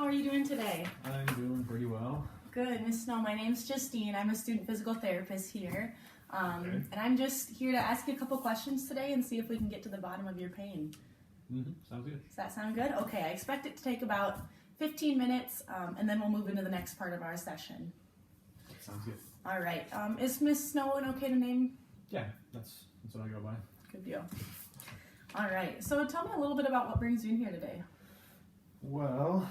are you doing today? I'm doing pretty well. Good, Miss Snow. My name's Justine. I'm a student physical therapist here. Okay. And I'm just here to ask you a couple questions today and see if we can get to the bottom of your pain. Sounds good. Does that sound good? Okay, I expect it to take about 15 minutes, and then we'll move into the next part of our session. Sounds good. All right. Is Miss Snow an okay to name? Yeah, that's what I go by. Good deal. All right. So tell me a little bit about what brings you in here today. Well,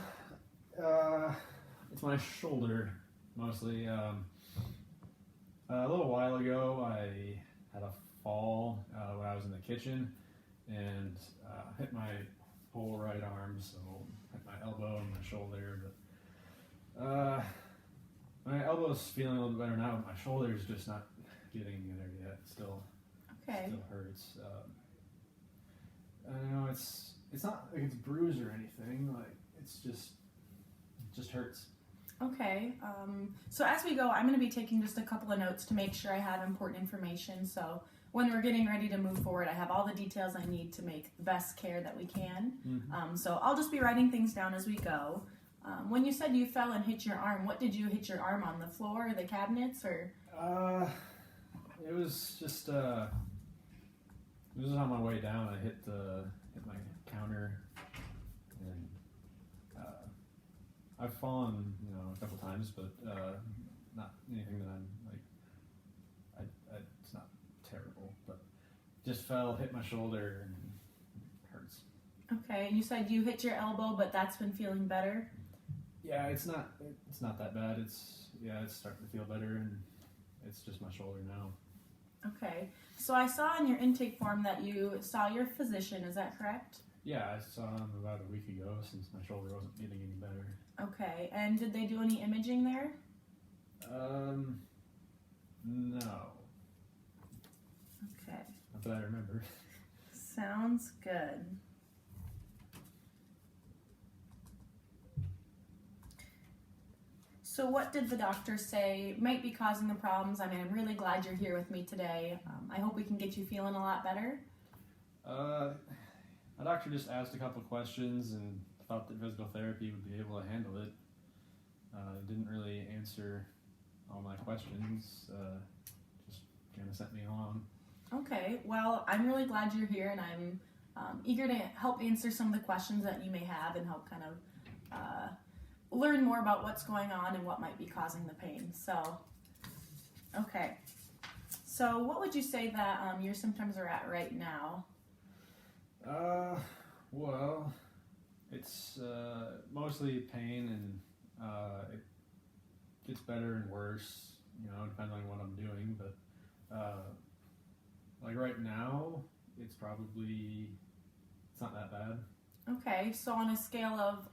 it's my shoulder mostly. A little while ago, I had a fall when I was in the kitchen and hit my whole right arm, so hit my elbow and my shoulder. But my elbow's feeling a little better now. My shoulder's just not getting there yet. Still hurts. I don't know. It's not like it's bruised or anything. Like it just hurts. Okay. So as we go, I'm going to be taking just a couple of notes to make sure I have important information. So when we're getting ready to move forward, I have all the details I need to make the best care that we can. So I'll just be writing things down as we go. When you said you fell and hit your arm, what did you hit your arm on? The floor or the cabinets or? It was just it was on my way down. I hit my counter, and I've fallen, a couple times, but not anything that I'm like. It's not terrible, but just fell, hit my shoulder, and it hurts. Okay, and you said you hit your elbow, but that's been feeling better. Yeah, it's not that bad. It's starting to feel better, and it's just my shoulder now. Okay, so I saw in your intake form that you saw your physician. Is that correct? Yeah, I saw him about a week ago since my shoulder wasn't getting any better. Okay, and did they do any imaging there? No. Okay. Not that I remember. Sounds good. So what did the doctor say might be causing the problems? I mean, I'm really glad you're here with me today. I hope we can get you feeling a lot better. My doctor just asked a couple questions and thought that physical therapy would be able to handle it. Didn't really answer all my questions. Just kind of sent me along. Okay, well, I'm really glad you're here, and I'm eager to help answer some of the questions that you may have and help kind of learn more about what's going on and what might be causing the pain. So, okay. So what would you say that your symptoms are at right now? Well, it's mostly pain, and it gets better and worse, depending on what I'm doing. But like right now, it's not that bad. Okay, so on a scale of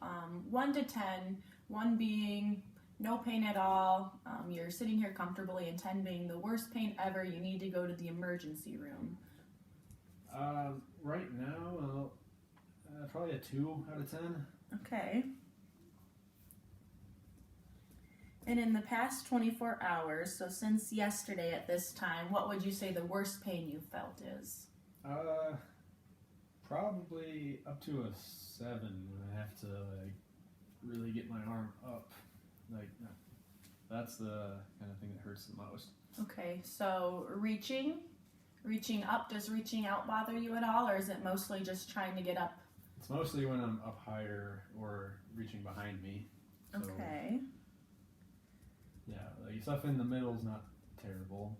1 to 10, 1 being no pain at all, you're sitting here comfortably, and 10 being the worst pain ever, you need to go to the emergency room. Right now, probably a 2 out of 10. Okay. And in the past 24 hours, so since yesterday at this time, what would you say the worst pain you felt is? Probably up to a 7 when I have to really get my arm up. That's the kind of thing that hurts the most. Okay, so reaching up, does reaching out bother you at all, or is it mostly just trying to get up? It's mostly when I'm up higher or reaching behind me. So, okay. Yeah, stuff in the middle is not terrible.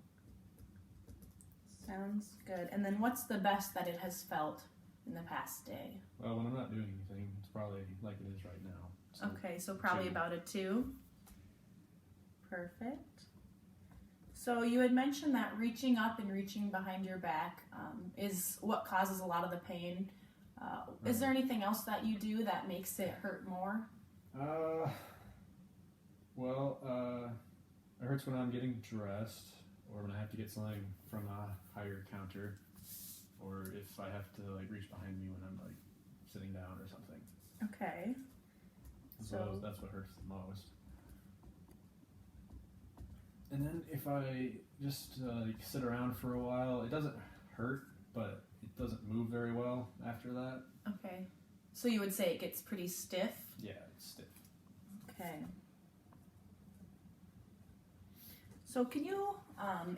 Sounds good. And then what's the best that it has felt in the past day? Well, when I'm not doing anything, it's probably like it is right now. So okay, so probably 2. about a 2. Perfect. So you had mentioned that reaching up and reaching behind your back is what causes a lot of the pain. Is there anything else that you do that makes it hurt more? Well, it hurts when I'm getting dressed, or when I have to get something from a higher counter, or if I have to reach behind me when I'm sitting down or something. Okay. So that's what hurts the most. And then if I just sit around for a while, it doesn't hurt, but it doesn't move very well after that. Okay. So you would say it gets pretty stiff? Yeah, it's stiff. Okay. So can you,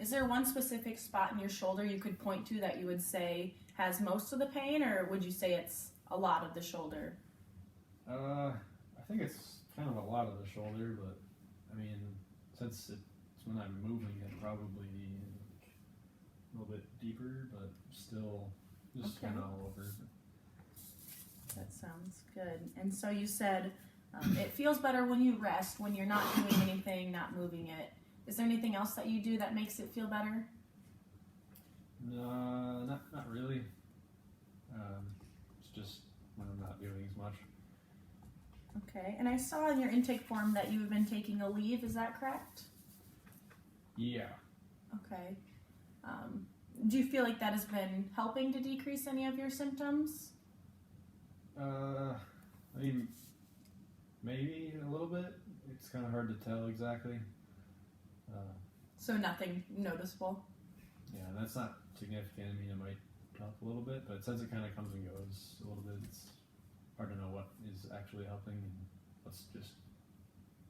is there one specific spot in your shoulder you could point to that you would say has most of the pain, or would you say it's a lot of the shoulder? I think it's kind of a lot of the shoulder, but I mean, since it's when I'm moving it, probably like a little bit deeper, but still just Okay. kind of all over. That sounds good. And so you said it feels better when you rest, when you're not doing anything, not moving it. Is there anything else that you do that makes it feel better? No, not really. It's just when I'm not doing as much. Okay. And I saw in your intake form that you have been taking a leave. Is that correct? Yeah. Okay. Do you feel like that has been helping to decrease any of your symptoms? I mean, maybe a little bit. It's kind of hard to tell exactly. So nothing noticeable? Yeah, that's not significant. I mean, it might help a little bit, but since it kind of comes and goes a little bit, it's hard to know what is actually helping and what's just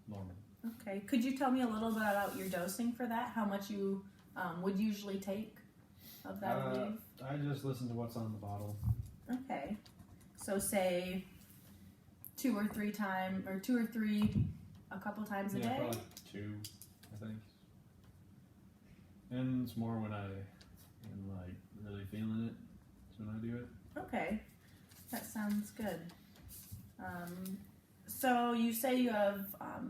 normal. Okay. Could you tell me a little bit about your dosing for that? How much you would usually take of that leave? I just listen to what's on the bottle. Okay. So say 2 or 3 a couple times a Yeah, day? probably 2, I think. And it's more when I am like really feeling it. That's when I do it. Okay. That sounds good. So you say you have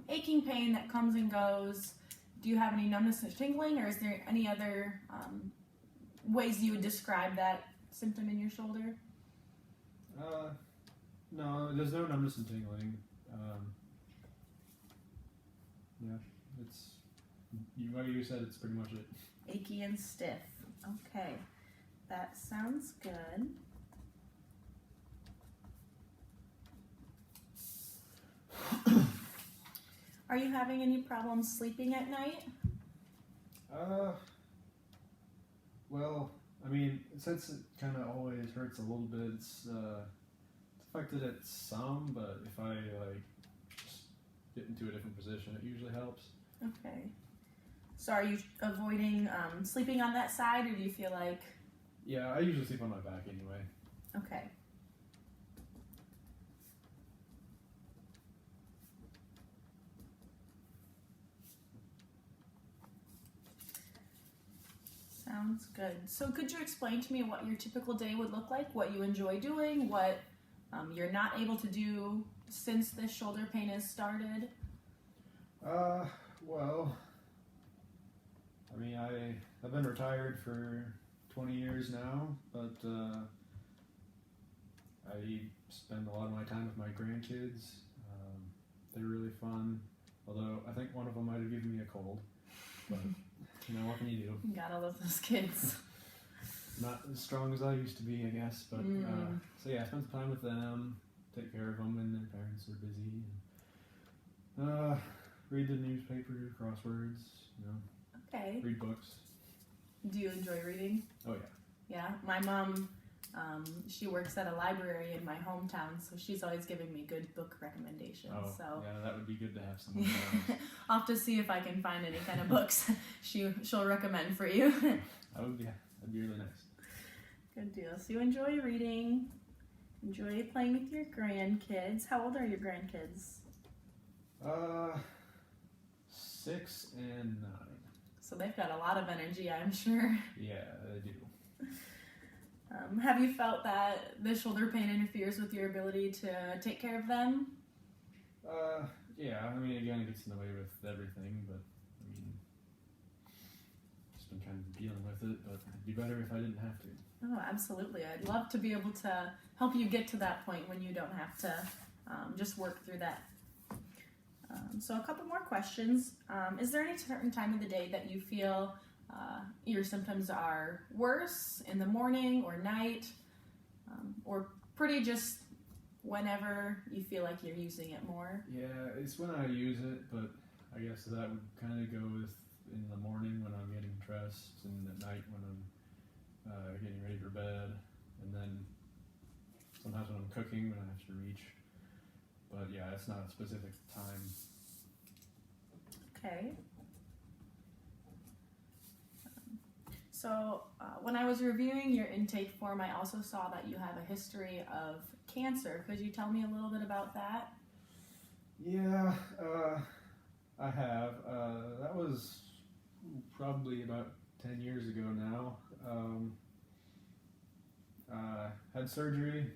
aching pain that comes and goes. Do you have any numbness or tingling, or is there any other ways you would describe that symptom in your shoulder? No, there's no numbness and tingling. Yeah, it's what you said. It's pretty much it. Achy and stiff. Okay. That sounds good. Are you having any problems sleeping at night? Well, I mean, since it kind of always hurts a little bit, it's affected it some, but if I like just get into a different position, it usually helps. Okay. So are you avoiding sleeping on that side, or do you feel like... Yeah, I usually sleep on my back anyway. Okay. Sounds good. So could you explain to me what your typical day would look like, what you enjoy doing, what you're not able to do since this shoulder pain has started? Well, I mean, I've been retired for 20 years now, but I spend a lot of my time with my grandkids. They're really fun, although I think one of them might have given me a cold, but you know, what can you do? You gotta love those kids. Not as strong as I used to be, I guess, but so yeah, I spend some time with them, take care of them when their parents are busy, and read the newspaper, crosswords, you know, Okay. read books. Do you enjoy reading? Oh yeah. Yeah. My mom, she works at a library in my hometown, so she's always giving me good book recommendations. Oh, So yeah, that would be good to have someone else. I'll have to see if I can find any kind of books she'll recommend for you. That'd be really nice. Good deal. So you enjoy reading, enjoy playing with your grandkids. How old are your grandkids? 6 and 9. So they've got a lot of energy, I'm sure. Yeah, they do. Have you felt that the shoulder pain interferes with your ability to take care of them? Yeah, I mean, again, it gets in the way with everything, but, I mean, just been kind of dealing with it, but it'd be better if I didn't have to. Oh, absolutely. I'd love to be able to help you get to that point when you don't have to just work through that. So a couple more questions. Is there any certain time of the day that you feel your symptoms are worse, in the morning or night, or pretty just whenever you feel like you're using it more? Yeah, it's when I use it, but I guess that would kind of go with in the morning when I'm getting dressed, and at night when I'm getting ready for bed, and then sometimes when I'm cooking when I have to reach. But yeah, it's not a specific time Okay. So when I was reviewing your intake form, I also saw that you have a history of cancer. Could you tell me a little bit about that? Yeah, I have. That was probably about 10 years ago now. Had surgery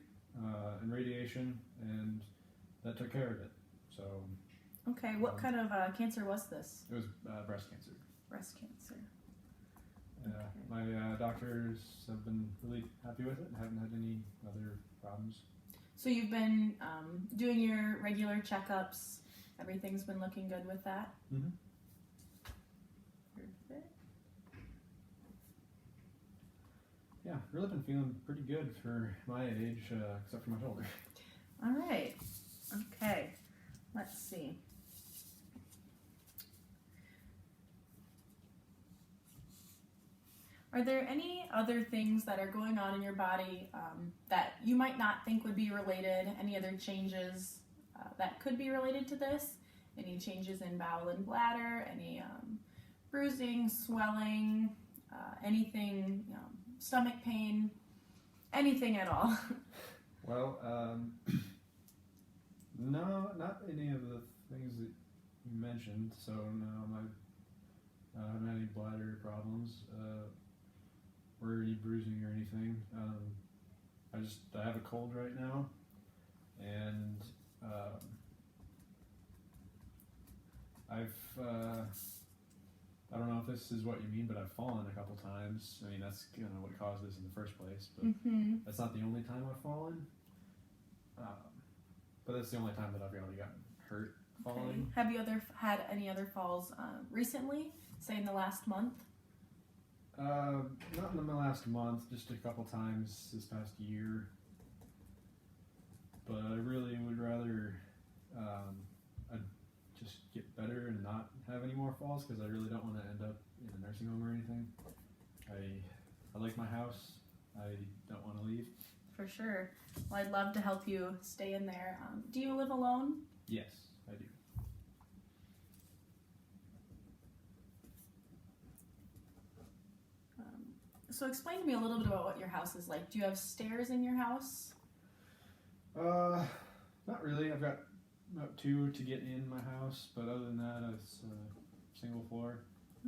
and radiation, and that took care of it. So Okay, what kind of cancer was this? it was breast cancer. Breast cancer. Okay. My doctors have been really happy with it and haven't had any other problems. So you've been doing your regular checkups. Everything's been looking good with that? Mm-hmm. Perfect. Yeah, really been feeling pretty good for my age, except for my shoulder. All right. Okay. Let's see. Are there any other things that are going on in your body that you might not think would be related? Any other changes that could be related to this? Any changes in bowel and bladder? Any bruising, swelling, anything, stomach pain, anything at all? Well, no, not any of the things that you mentioned. So no, I haven't had any bladder problems or any bruising or anything. I have a cold right now, and I don't know if this is what you mean, but I've fallen a couple times. I mean, that's kind of what caused this in the first place, but that's not the only time I've fallen. But that's the only time that I've really gotten hurt falling. Okay. Have you had any other falls recently, say in the last month? Not in the last month, just a couple times this past year. But I really would rather I'd just get better and not have any more falls, because I really don't want to end up in a nursing home or anything. I like my house. I don't want to leave. For sure. Well, I'd love to help you stay in there. Do you live alone? Yes, I do. So explain to me a little bit about what your house is like. Do you have stairs in your house? Not really. I've got about 2 to get in my house, but other than that, it's single floor.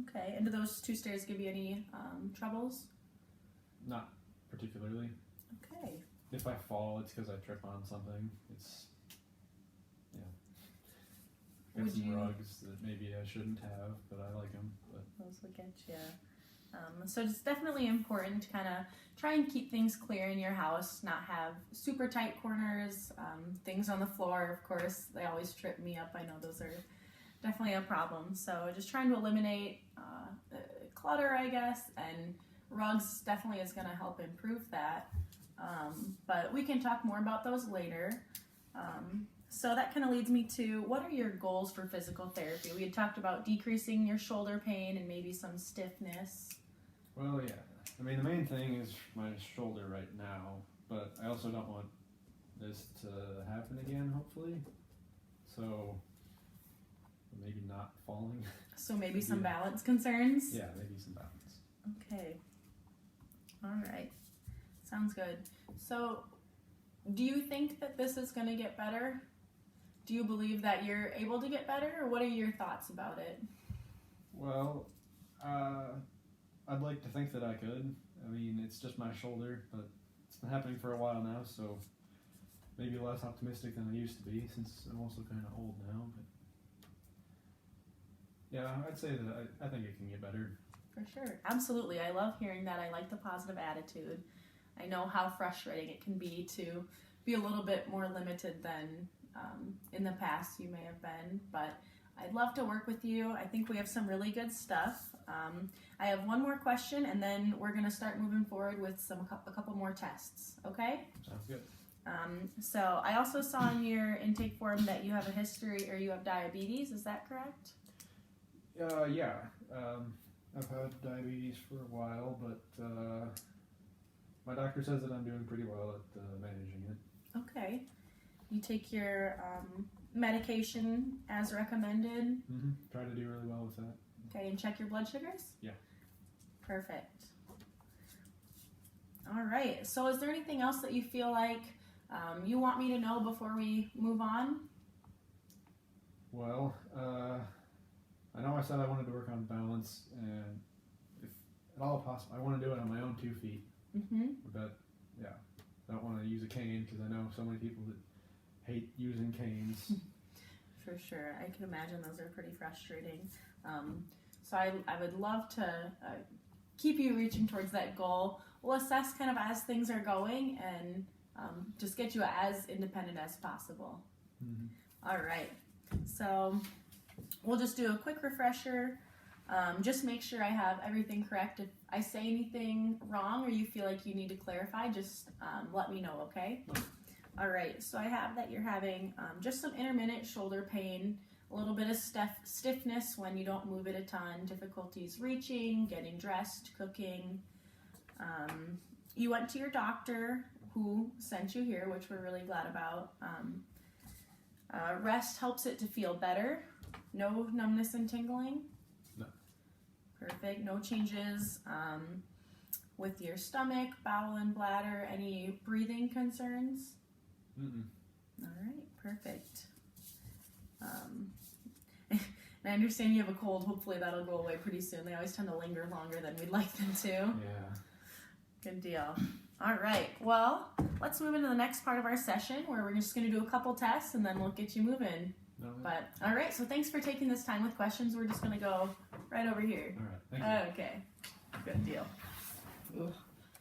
Okay. And do those 2 stairs give you any troubles? Not particularly. Okay. If I fall, it's because I trip on something. It's, got Would some you- rugs that maybe I shouldn't have, but I like them. But Those will get you. So it's definitely important to kind of try and keep things clear in your house, not have super tight corners, things on the floor. Of course, they always trip me up. I know those are definitely a problem. So just trying to eliminate clutter, I guess, and rugs definitely is going to help improve that. But we can talk more about those later. So that kind of leads me to, what are your goals for physical therapy? We had talked about decreasing your shoulder pain and maybe some stiffness. well, yeah. I mean, the main thing is my shoulder right now, but I also don't want this to happen again, hopefully. So maybe not falling. So maybe some balance concerns? Yeah, maybe some balance. Okay. All right. Sounds good. So do you think that this is going to get better? Do you believe that you're able to get better, or what are your thoughts about it? Well, I'd like to think that I could. I mean, it's just my shoulder, but it's been happening for a while now, so maybe less optimistic than I used to be, since I'm also kind of old now. But yeah, I'd say that I think it can get better. For sure. Absolutely. I love hearing that. I like the positive attitude. I know how frustrating it can be to be a little bit more limited than in the past you may have been, but I'd love to work with you. I think we have some really good stuff. I have one more question, and then we're going to start moving forward with a couple more tests, okay? Sounds good. So I also saw in your intake form that you have a history, or you have diabetes. Is that correct? Yeah. I've had diabetes for a while, but my doctor says that I'm doing pretty well at managing it. Okay. You take your medication as recommended. Try to do really well with that. Okay, and check your blood sugars? Yeah. Perfect. All right, so is there anything else that you feel like you want me to know before we move on? Well, I know I said I wanted to work on balance, and if at all possible, I want to do it on my own 2 feet. But yeah, I don't want to use a cane because I know so many people that hate using canes. For sure, I can imagine those are pretty frustrating. So I would love to keep you reaching towards that goal. We'll assess kind of as things are going and just get you as independent as possible. All right, so we'll just do a quick refresher. Just make sure I have everything correct. If I say anything wrong or you feel like you need to clarify, just let me know, okay? All right, so I have that you're having just some intermittent shoulder pain, a little bit of stiffness when you don't move it a ton, difficulties reaching, getting dressed, cooking. You went to your doctor who sent you here, which we're really glad about. Rest helps it to feel better. No numbness and tingling? No. Perfect. No changes with your stomach, bowel, and bladder. Any breathing concerns? All right, perfect. And I understand you have a cold. Hopefully that'll go away pretty soon. They always tend to linger longer than we'd like them to. Yeah. Good deal. All right, well, let's move into the next part of our session where we're just going to do a couple tests and then we'll get you moving. But, all right, so thanks for taking this time with questions. We're just going to go right over here. All right, thank you. Okay, good deal.